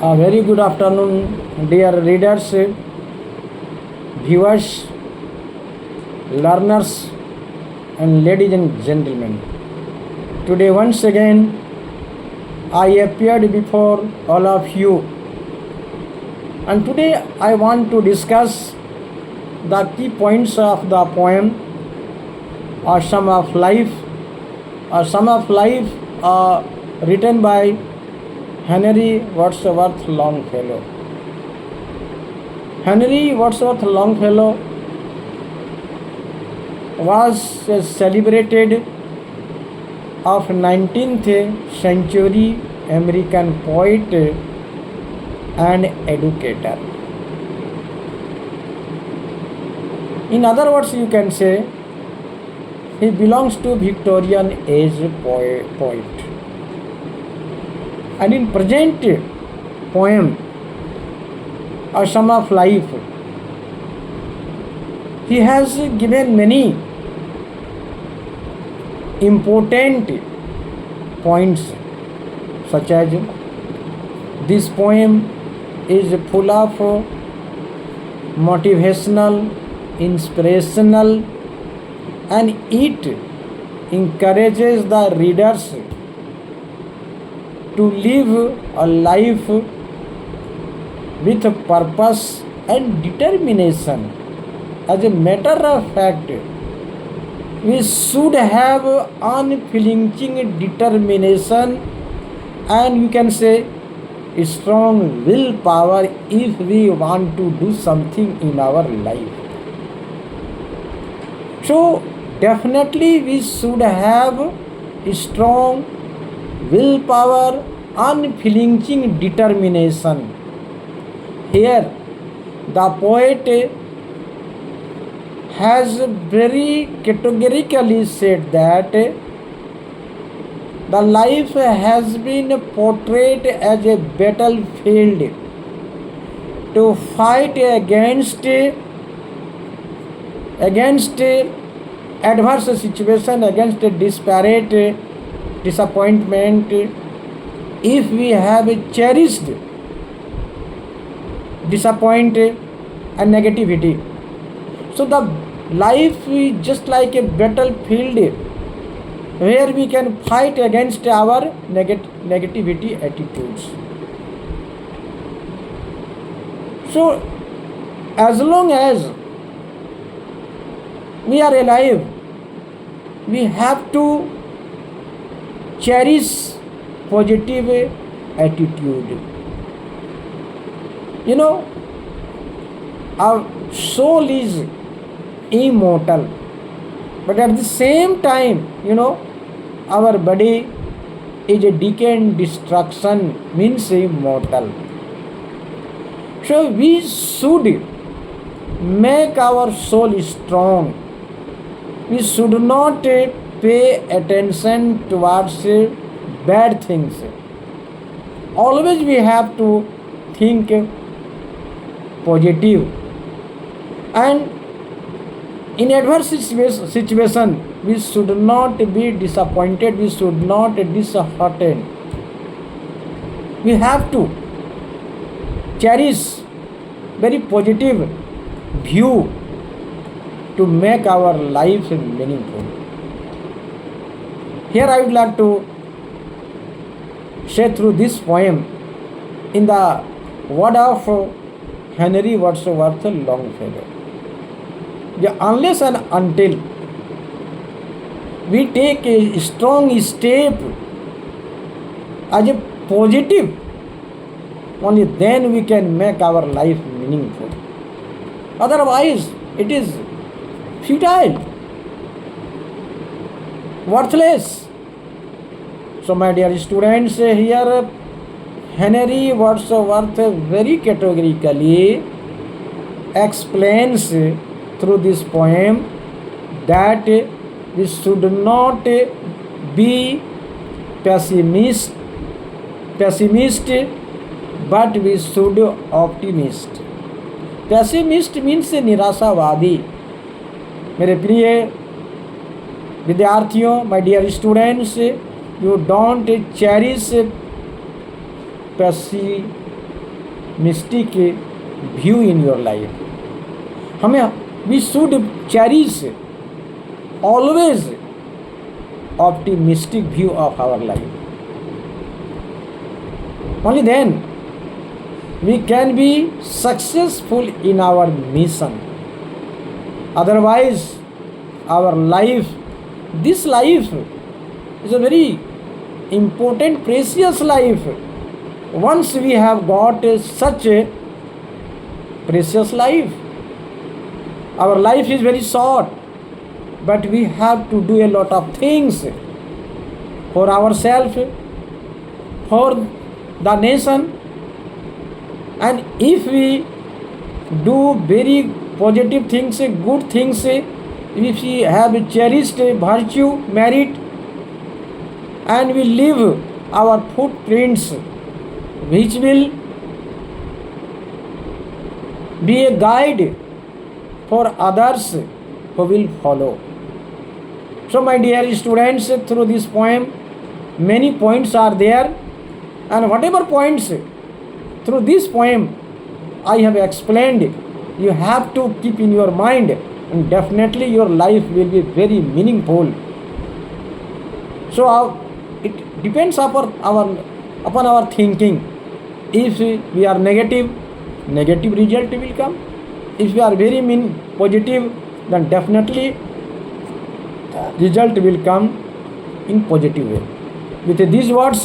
A very good afternoon, dear readers, viewers, learners, and ladies and gentlemen. Today, once again, I appeared before all of you, and today I want to discuss the key points of the poem, A Sum of Life. A Sum of Life, written by Henry Wadsworth Longfellow. Henry Wadsworth Longfellow was a celebrated of 19th century American poet and educator. In other words, you can say he belongs to Victorian age poet. And in present poem, A Sum of Life, he has given many important points, such as this poem is full of motivational, inspirational, and it encourages the readers to live a life with purpose and determination. As a matter of fact, we should have unflinching determination and you can say strong willpower if we want to do something in our life. So definitely we should have strong willpower, unflinching determination. Here the poet has very categorically said that the life has been portrayed as a battlefield to fight against adverse situation, against disparate disappointment. If we have cherished disappointment and negativity, so the life is just like a battlefield where we can fight against our negativity attitudes. So as long as we are alive, we have to cherish positive attitude. You know, our soul is immortal, but at the same time, our body is a decay and destruction, means immortal. So we should make our soul strong. We should not pay attention towards bad things. Always we have to think positive, and in adverse situation we should not be disappointed, we should not be disheartened. We have to cherish very positive view to make our life meaningful. Here I would like to say through this poem in the word of Henry Wadsworth Longfellow. Unless and until we take a strong step as a positive, only then we can make our life meaningful. Otherwise, it is futile, worthless. So my dear students, here Henry Wadsworth very categorically explains through this poem that we should not be pessimist, but we should optimist. Pessimist means निराशावादी. मेरे प्रिय विद्यार्थियों, my dear students, you don't cherish optimistic view in your life. We should cherish always optimistic view of our life. Only then we can be successful in our mission. Otherwise, our life, this life is a very important, precious life. Once we have got such a precious life, our life is very short, but we have to do a lot of things for ourselves, for the nation. And if we do very positive things, good things, if we have cherished virtue, merit, and we leave our footprints, which will be a guide for others who will follow. So my dear students, through this poem, many points are there, and whatever points through this poem I have explained, you have to keep in your mind, and definitely your life will be very meaningful. So it depends upon our thinking. If we are negative, negative result will come. If we are very positive, then definitely result will come in positive way. With these words,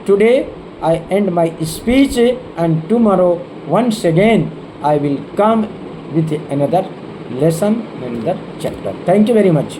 today I end my speech, and tomorrow once again I will come with another lesson, another chapter. Thank you very much.